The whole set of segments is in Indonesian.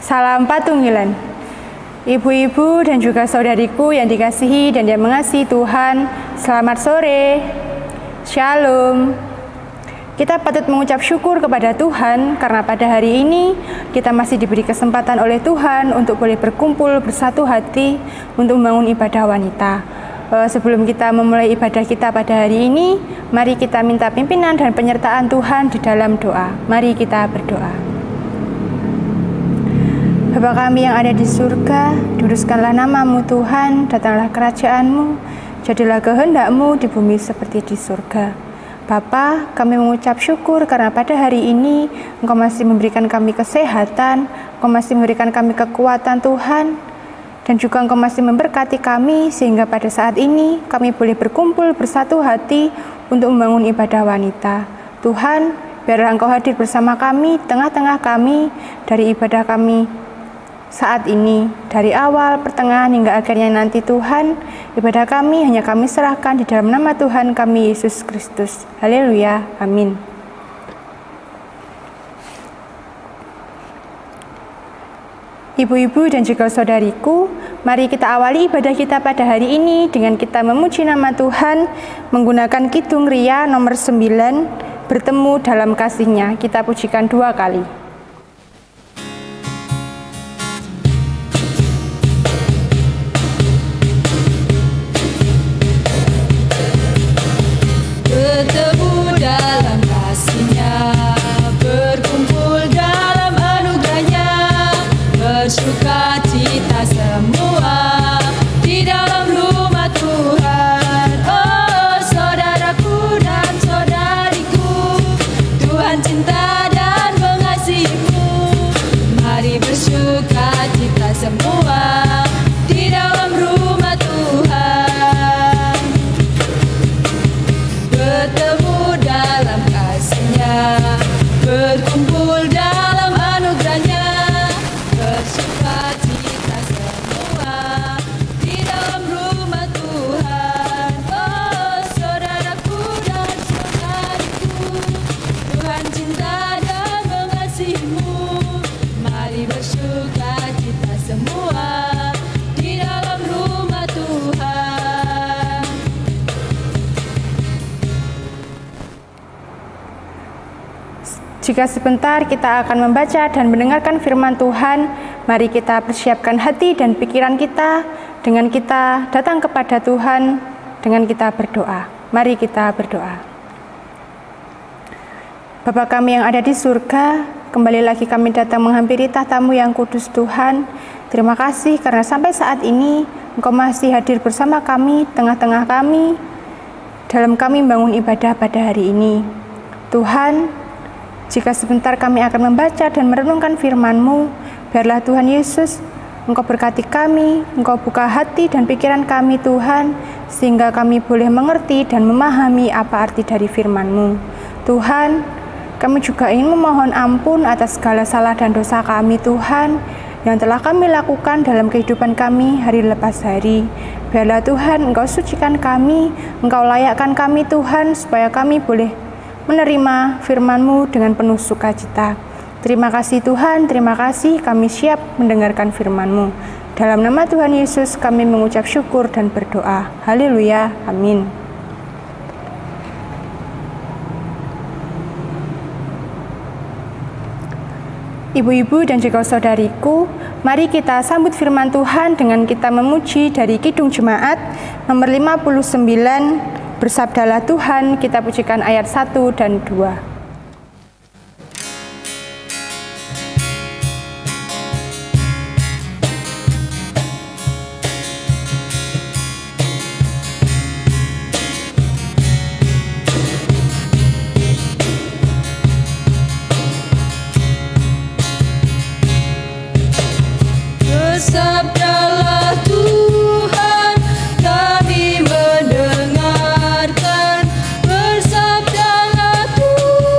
Salam Patunggilan. Ibu-ibu dan juga saudariku yang dikasihi dan yang mengasihi Tuhan, selamat sore. Shalom. Kita patut mengucap syukur kepada Tuhan karena pada hari ini kita masih diberi kesempatan oleh Tuhan untuk boleh berkumpul bersatu hati untuk membangun ibadah wanita. Sebelum kita memulai ibadah kita pada hari ini, mari kita minta pimpinan dan penyertaan Tuhan di dalam doa. Mari kita berdoa. Bapa kami yang ada di surga, dikuduskanlah nama-Mu Tuhan, datanglah kerajaan-Mu, jadilah kehendak-Mu di bumi seperti di surga. Bapa, kami mengucap syukur karena pada hari ini Engkau masih memberikan kami kesehatan, Engkau masih memberikan kami kekuatan Tuhan, dan juga Engkau masih memberkati kami sehingga pada saat ini kami boleh berkumpul bersatu hati untuk membangun ibadah wanita. Tuhan, biarlah Engkau hadir bersama kami, tengah-tengah kami, dari ibadah kami saat ini, dari awal, pertengahan, hingga akhirnya nanti Tuhan, ibadah kami hanya kami serahkan di dalam nama Tuhan kami, Yesus Kristus. Haleluya, amin. Ibu-ibu dan juga saudariku, mari kita awali ibadah kita pada hari ini dengan kita memuji nama Tuhan menggunakan Kidung Ria nomor 9, bertemu dalam kasih-Nya. Kita pujikan 2 kali. Bertemu dalam kasih-Nya, berkumpul dalam anugerah-Nya, bersuka cita semua di dalam rumah Tuhan. Oh saudaraku dan saudariku, Tuhan cinta dan mengasihimu. Mari bersuka cita semua di dalam rumah Tuhan. Bertemu dalam kasih-Nya, berkumpul dalam anugerah-Nya, bersuka cita semua di dalam rumah Tuhan. Oh saudaraku dan saudariku, Tuhan cinta dan mengasihimu. Mari bersuka cita semua di dalam rumah Tuhan. Jika sebentar kita akan membaca dan mendengarkan firman Tuhan, mari kita persiapkan hati dan pikiran kita dengan kita datang kepada Tuhan, dengan kita berdoa. Mari kita berdoa. Bapa kami yang ada di surga, kembali lagi kami datang menghampiri tahta-Mu yang kudus Tuhan. Terima kasih karena sampai saat ini Engkau masih hadir bersama kami, tengah-tengah kami, dalam kami membangun ibadah pada hari ini. Tuhan, jika sebentar kami akan membaca dan merenungkan firman-Mu, biarlah Tuhan Yesus, Engkau berkati kami, Engkau buka hati dan pikiran kami Tuhan, sehingga kami boleh mengerti dan memahami apa arti dari firman-Mu. Tuhan, kami juga ingin memohon ampun atas segala salah dan dosa kami Tuhan, yang telah kami lakukan dalam kehidupan kami hari lepas hari. Biarlah Tuhan Engkau sucikan kami, Engkau layakkan kami Tuhan, supaya kami boleh menerima firman-Mu dengan penuh sukacita. Terima kasih Tuhan, terima kasih kami siap mendengarkan firman-Mu. Dalam nama Tuhan Yesus kami mengucap syukur dan berdoa. Haleluya, amin. Ibu-ibu dan juga saudariku, mari kita sambut firman Tuhan dengan kita memuji dari Kidung Jemaat nomor 59, Bersabdalah Tuhan. Kita pujikan ayat 1 dan 2. Bersabdalah Tuhan, kami mendengarkan. Bersabdalah Tuhan.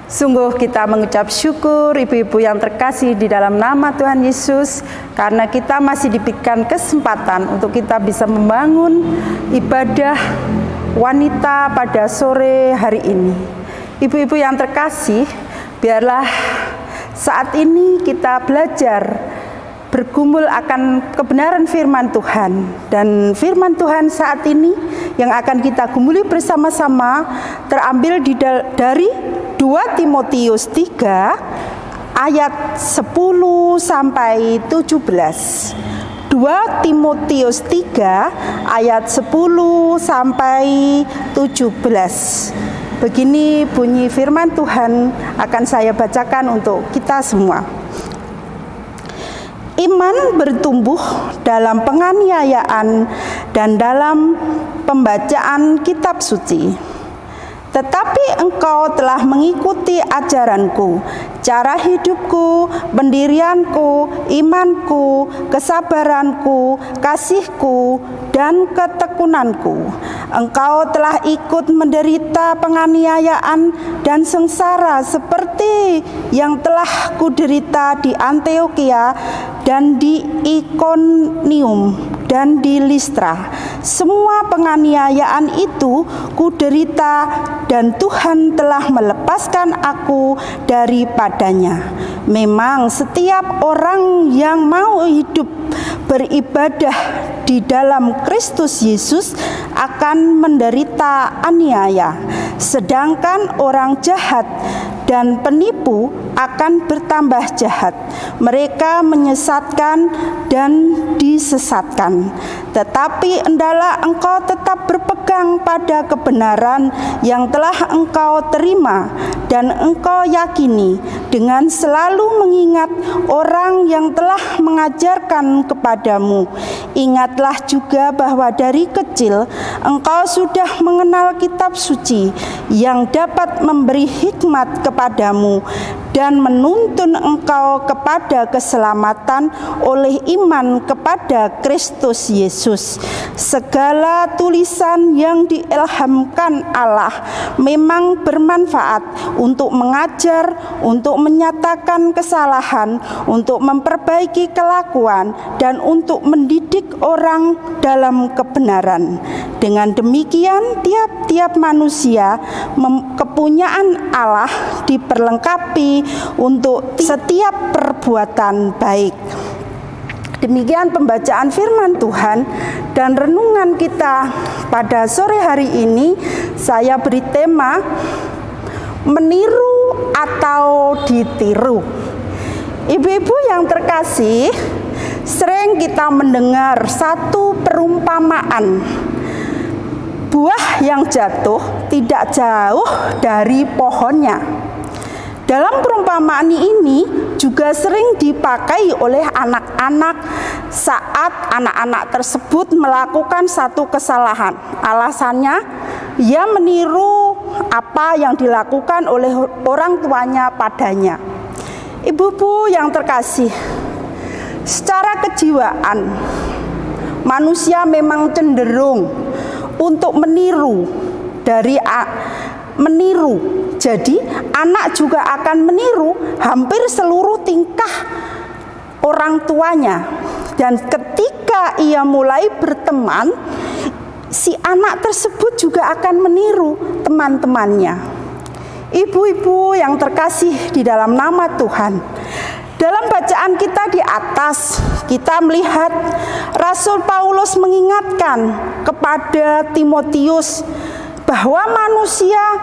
Sungguh kita mengucap syukur ibu-ibu yang terkasih di dalam nama Tuhan Yesus, karena kita masih diberikan kesempatan untuk kita bisa membangun ibadah wanita pada sore hari ini. Ibu-ibu yang terkasih, biarlah saat ini kita belajar bergumul akan kebenaran firman Tuhan. Dan firman Tuhan saat ini yang akan kita gumuli bersama-sama terambil dari 2 Timotius 3 ayat 10 sampai 17. 2 Timotius 3 ayat 10 sampai 17. Begini bunyi firman Tuhan, akan saya bacakan untuk kita semua. Iman bertumbuh dalam penganiayaan dan dalam pembacaan kitab suci. Tetapi engkau telah mengikuti ajaranku, cara hidupku, pendirianku, imanku, kesabaranku, kasihku, dan ketekunanku. Engkau telah ikut menderita penganiayaan dan sengsara seperti yang telah kuderita di Antiokhia dan di Ikonium dan di Listra. Semua penganiayaan itu kuderita dan Tuhan telah melepaskan aku daripadanya. Memang setiap orang yang mau hidup beribadah di dalam Kristus Yesus akan menderita aniaya, sedangkan orang jahat dan penipu akan bertambah jahat. Mereka menyesatkan dan disesatkan. Tetapi hendaklah engkau tetap berpegang pada kebenaran yang telah engkau terima dan engkau yakini, dengan selalu mengingat orang yang telah mengajarkan kepadamu. Ingatlah juga bahwa dari kecil engkau sudah mengenal kitab suci yang dapat memberi hikmat kepadamu dan menuntun engkau kepada keselamatan oleh iman kepada Kristus Yesus. Segala tulisan yang diilhamkan Allah memang bermanfaat untuk mengajar, untuk menyatakan kesalahan, untuk memperbaiki kelakuan, dan untuk mendidik orang dalam kebenaran. Dengan demikian, tiap-tiap manusia kepunyaan Allah diperlengkapi untuk setiap perbuatan baik. Demikian pembacaan firman Tuhan dan renungan kita pada sore hari ini. Saya beri tema meniru atau ditiru. Ibu-ibu yang terkasih, sering kita mendengar satu perumpamaan. Buah yang jatuh tidak jauh dari pohonnya. Dalam perumpamaan ini juga sering dipakai oleh anak-anak saat anak-anak tersebut melakukan satu kesalahan. Alasannya, ia meniru apa yang dilakukan oleh orang tuanya padanya. Ibu-ibu yang terkasih, secara kejiwaan manusia memang cenderung untuk meniru. Jadi anak juga akan meniru hampir seluruh tingkah orang tuanya. Dan ketika ia mulai berteman, si anak tersebut juga akan meniru teman-temannya. Ibu-ibu yang terkasih di dalam nama Tuhan, dalam bacaan kita di atas, kita melihat Rasul Paulus mengingatkan kepada Timotius bahwa manusia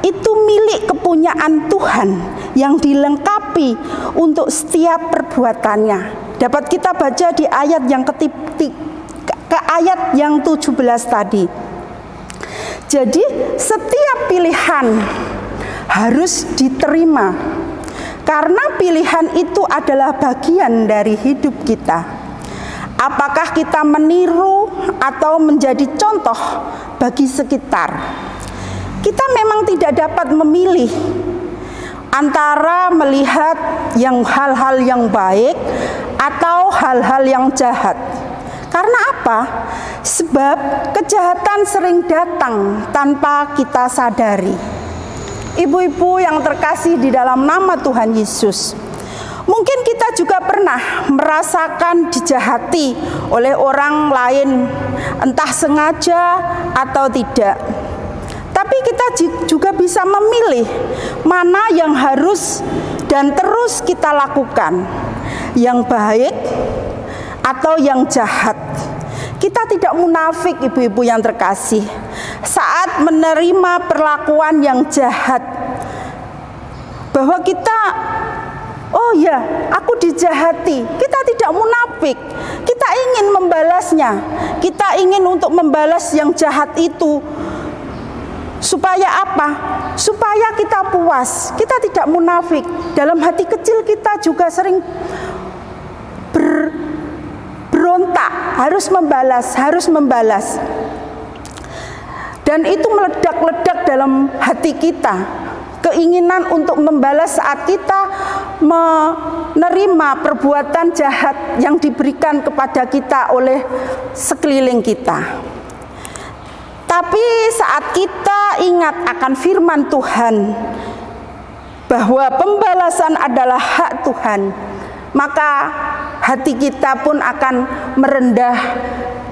itu milik kepunyaan Tuhan yang dilengkapi untuk setiap perbuatannya. Dapat kita baca di ayat yang ayat yang 17 tadi. Jadi setiap pilihan harus diterima, karena pilihan itu adalah bagian dari hidup kita. Apakah kita meniru atau menjadi contoh bagi sekitar? Kita memang tidak dapat memilih antara melihat hal-hal yang baik atau hal-hal yang jahat. Karena apa? Sebab kejahatan sering datang tanpa kita sadari. Ibu-ibu yang terkasih di dalam nama Tuhan Yesus, mungkin kita juga pernah merasakan dijahati oleh orang lain, entah sengaja atau tidak. Tapi kita juga bisa memilih mana yang harus dan terus kita lakukan, yang baik atau yang jahat. Kita tidak munafik, ibu-ibu yang terkasih, saat menerima perlakuan yang jahat, bahwa kita, oh ya, aku dijahati. Kita tidak munafik, kita ingin membalasnya. Kita ingin untuk membalas yang jahat itu. Supaya apa? Supaya kita puas. Kita tidak munafik. Dalam hati kecil kita juga sering berontak, harus membalas. Dan itu meledak-ledak dalam hati kita. Keinginan untuk membalas saat kita menerima perbuatan jahat yang diberikan kepada kita oleh sekeliling kita. Tapi saat kita ingat akan firman Tuhan, bahwa pembalasan adalah hak Tuhan, maka hati kita pun akan merendah,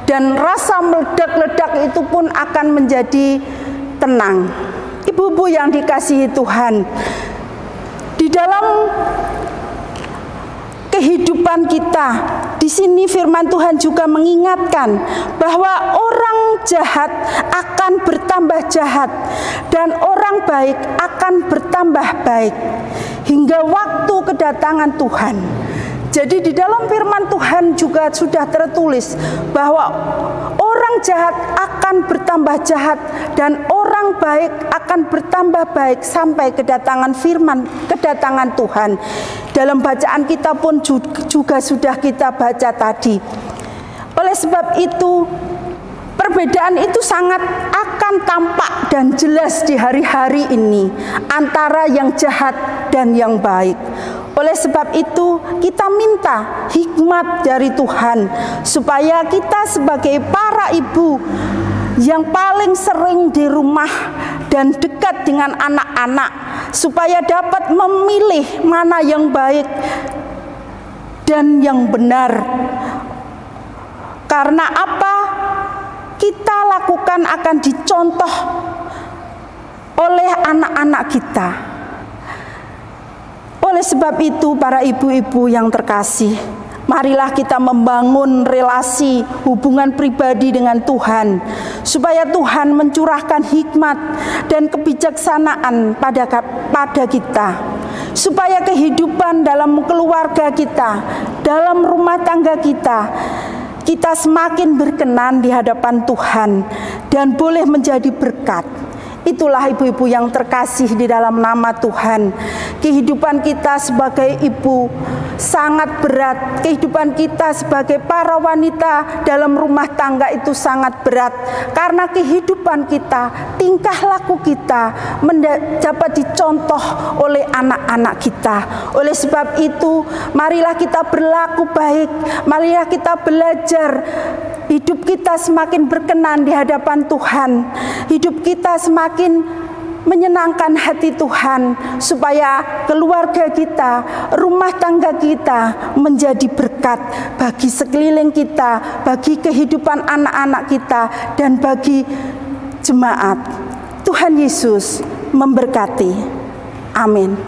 dan rasa meledak-ledak itu pun akan menjadi tenang. Ibu-ibu yang dikasihi Tuhan, di dalam kehidupan kita, di sini firman Tuhan juga mengingatkan bahwa orang jahat akan bertambah jahat dan orang baik akan bertambah baik hingga waktu kedatangan Tuhan. Jadi di dalam firman Tuhan juga sudah tertulis bahwa orang jahat akan bertambah jahat dan orang baik akan bertambah baik sampai kedatangan Tuhan. Dalam bacaan kita pun juga sudah kita baca tadi. Oleh sebab itu, perbedaan itu sangat akan tampak dan jelas di hari-hari ini antara yang jahat dan yang baik. Oleh sebab itu, kita minta hikmat dari Tuhan supaya kita sebagai para ibu yang paling sering di rumah dan dekat dengan anak-anak, supaya dapat memilih mana yang baik dan yang benar. Karena apa? Kita lakukan akan dicontoh oleh anak-anak kita. Oleh sebab itu, para ibu-ibu yang terkasih, marilah kita membangun relasi hubungan pribadi dengan Tuhan, supaya Tuhan mencurahkan hikmat dan kebijaksanaan pada kita, supaya kehidupan dalam keluarga kita, dalam rumah tangga kita semakin berkenan di hadapan Tuhan dan boleh menjadi berkat. Itulah ibu-ibu yang terkasih di dalam nama Tuhan. Kehidupan kita sebagai ibu sangat berat. Kehidupan kita sebagai para wanita dalam rumah tangga itu sangat berat. Karena kehidupan kita, tingkah laku kita dapat dicontoh oleh anak-anak kita. Oleh sebab itu, marilah kita berlaku baik. Marilah kita belajar. Hidup kita semakin berkenan di hadapan Tuhan. Hidup kita semakin menyenangkan hati Tuhan, supaya keluarga kita, rumah tangga kita menjadi berkat bagi sekeliling kita, bagi kehidupan anak-anak kita, dan bagi jemaat. Tuhan Yesus memberkati. Amin.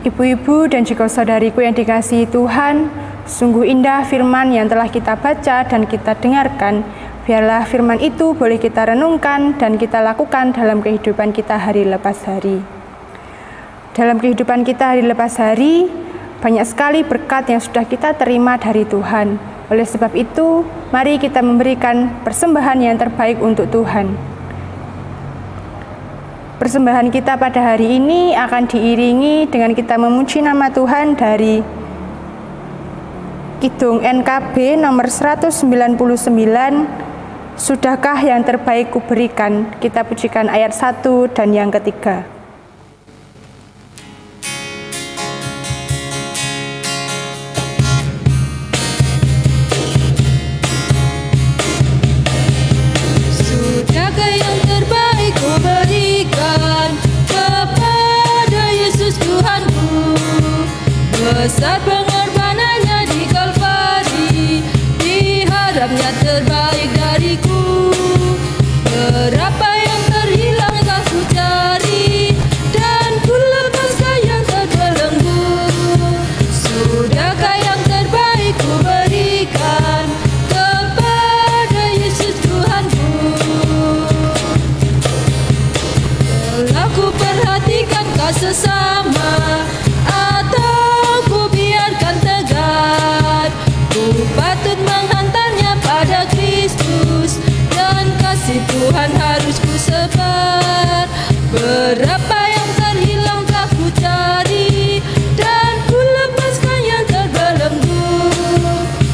Ibu-ibu dan juga saudariku yang dikasihi Tuhan, sungguh indah firman yang telah kita baca dan kita dengarkan. Biarlah firman itu boleh kita renungkan dan kita lakukan dalam kehidupan kita hari lepas hari. Dalam kehidupan kita hari lepas hari, banyak sekali berkat yang sudah kita terima dari Tuhan. Oleh sebab itu, mari kita memberikan persembahan yang terbaik untuk Tuhan. Persembahan kita pada hari ini akan diiringi dengan kita memuji nama Tuhan dari Kidung NKB nomor 199, Sudahkah yang terbaik kuberikan. Kita pujikan ayat 1 dan yang ketiga. Saat pengorbanannya di Kalvari, diharapnya terbaik dariku. Berapa yang terhilang telah ku cari, dan ku lepaskan yang terbelenggu. Sudahkah yang terbaik ku berikan kepada Yesus Tuhanku? Telah ku perhatikan kau sesama, atau ku biarkan tegar? Ku patut menghantarnya pada Kristus, dan kasih Tuhan harus ku sebar. Berapa yang terhilang telah ku cari, dan ku lepaskan yang terbelenggu.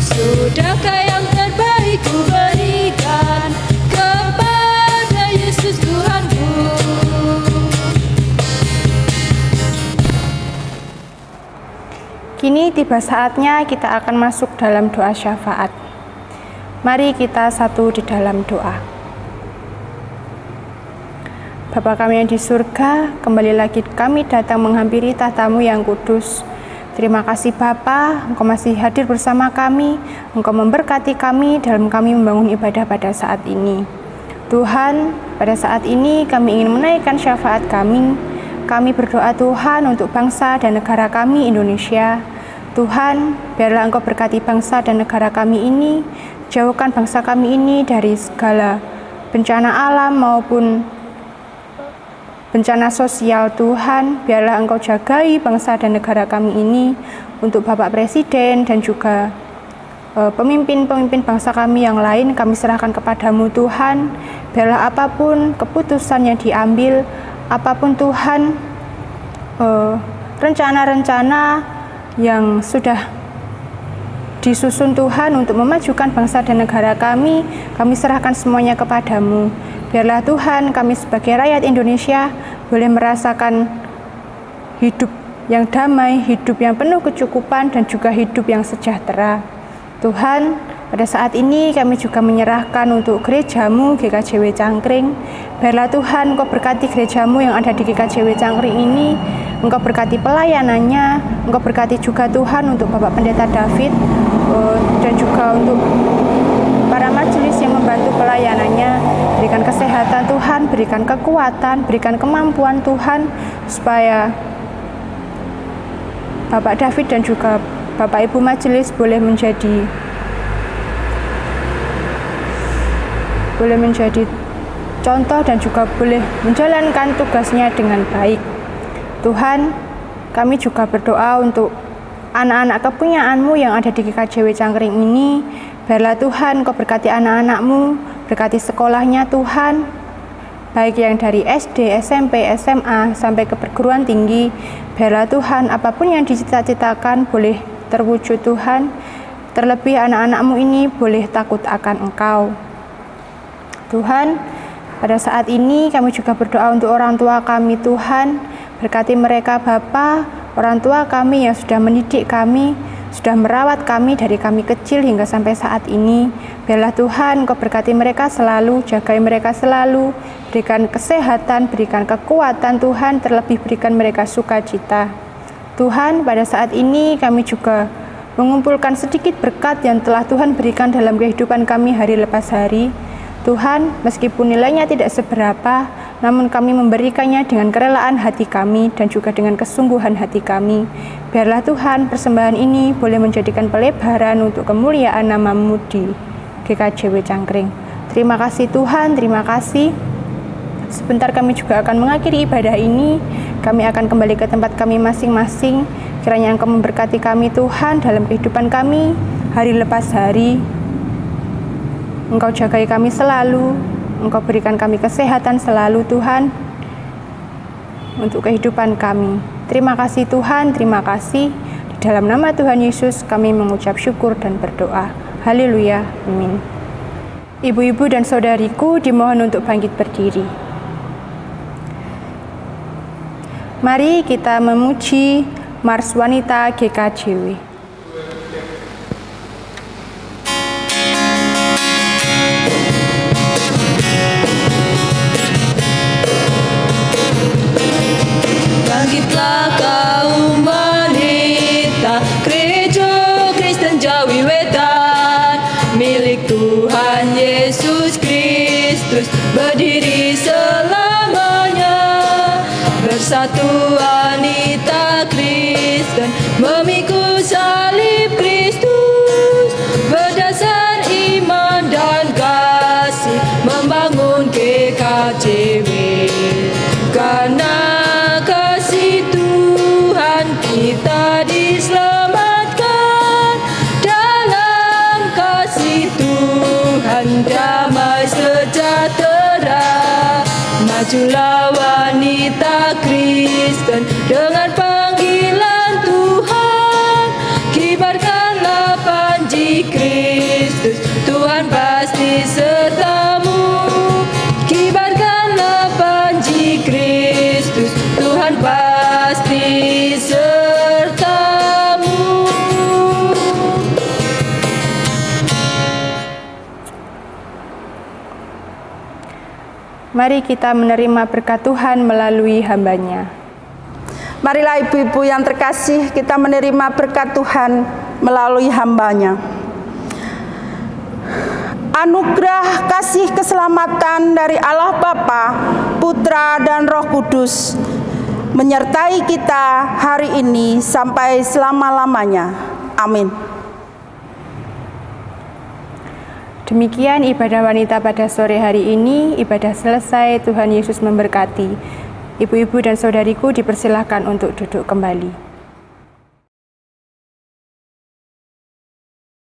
Sudahkah yang terbaik ku berikan kepada Yesus Tuhanku? Kini tiba saatnya kita akan masuk dalam doa syafaat. Mari kita satu di dalam doa. Bapa kami yang di surga, kembali lagi kami datang menghampiri tahta-Mu yang kudus. Terima kasih Bapa, Engkau masih hadir bersama kami, Engkau memberkati kami dalam kami membangun ibadah pada saat ini. Tuhan, pada saat ini kami ingin menaikkan syafaat kami. Kami berdoa Tuhan untuk bangsa dan negara kami Indonesia. Tuhan, biarlah Engkau berkati bangsa dan negara kami ini, jauhkan bangsa kami ini dari segala bencana alam maupun bencana sosial. Tuhan, biarlah Engkau jagai bangsa dan negara kami ini. Untuk Bapak Presiden dan juga pemimpin-pemimpin bangsa kami yang lain, kami serahkan kepadamu Tuhan. Biarlah apapun keputusan yang diambil, apapun Tuhan rencana-rencana yang sudah disusun Tuhan untuk memajukan bangsa dan negara kami serahkan semuanya kepadamu. Biarlah Tuhan kami sebagai rakyat Indonesia boleh merasakan hidup yang damai, hidup yang penuh kecukupan, dan juga hidup yang sejahtera. Tuhan, pada saat ini kami juga menyerahkan untuk gerejamu GKJW Cangkring. Biarlah Tuhan Engkau berkati gerejamu yang ada di GKJW Cangkring ini. Engkau berkati pelayanannya, Engkau berkati juga Tuhan untuk Bapak Pendeta David, dan juga untuk para majelis yang membantu pelayanannya. Berikan kesehatan Tuhan, berikan kekuatan, berikan kemampuan Tuhan, supaya Bapak David dan juga Bapak Ibu majelis boleh menjadi contoh dan juga boleh menjalankan tugasnya dengan baik. Tuhan, kami juga berdoa untuk anak-anak kepunyaan-Mu yang ada di GKJW Cangkring ini. Biarlah Tuhan Kau berkati anak-anak-Mu, berkati sekolahnya Tuhan, baik yang dari SD, SMP, SMA, sampai ke perguruan tinggi. Biarlah Tuhan apapun yang dicita-citakan boleh terwujud Tuhan. Terlebih anak-anak-Mu ini boleh takut akan Engkau. Tuhan, pada saat ini kami juga berdoa untuk orang tua kami Tuhan. Berkati mereka Bapa, orang tua kami yang sudah mendidik kami, sudah merawat kami dari kami kecil hingga sampai saat ini. Biarlah Tuhan Kau berkati mereka selalu, jagai mereka selalu, berikan kesehatan, berikan kekuatan Tuhan, terlebih berikan mereka sukacita. Tuhan, pada saat ini kami juga mengumpulkan sedikit berkat yang telah Tuhan berikan dalam kehidupan kami hari lepas hari. Tuhan, meskipun nilainya tidak seberapa, namun kami memberikannya dengan kerelaan hati kami dan juga dengan kesungguhan hati kami. Biarlah Tuhan persembahan ini boleh menjadikan pelebaran untuk kemuliaan nama-Mu di GKJW Cangkring. Terima kasih Tuhan, terima kasih. Sebentar kami juga akan mengakhiri ibadah ini. Kami akan kembali ke tempat kami masing-masing. Kiranya Engkau memberkati kami Tuhan dalam kehidupan kami hari lepas hari. Engkau jagai kami selalu, Engkau berikan kami kesehatan selalu Tuhan untuk kehidupan kami. Terima kasih Tuhan, terima kasih. Di dalam nama Tuhan Yesus kami mengucap syukur dan berdoa. Haleluya, amin. Ibu-ibu dan saudariku dimohon untuk bangkit berdiri. Mari kita memuji Mars Wanita GKJW. Bangkitlah kaum wanita, Satu wanita Kristen memikul salib Kristus, berdasar iman dan kasih membangun GKJW. Karena kasih Tuhan kita diselamatkan, dalam kasih Tuhan damai sejahtera. Majulah wanita Kristen dengan panggilan Tuhan, kibarkanlah panji Kristus, Tuhan pasti sertamu. Kibarkanlah panji Kristus, Tuhan pasti sertamu. Mari kita menerima berkat Tuhan melalui hamba-Nya. Marilah ibu-ibu yang terkasih, kita menerima berkat Tuhan melalui hamba-Nya. Anugerah kasih keselamatan dari Allah Bapa, Putra dan Roh Kudus menyertai kita hari ini sampai selama-lamanya. Amin. Demikian ibadah wanita pada sore hari ini. Ibadah selesai, Tuhan Yesus memberkati. Ibu-ibu dan saudariku dipersilahkan untuk duduk kembali.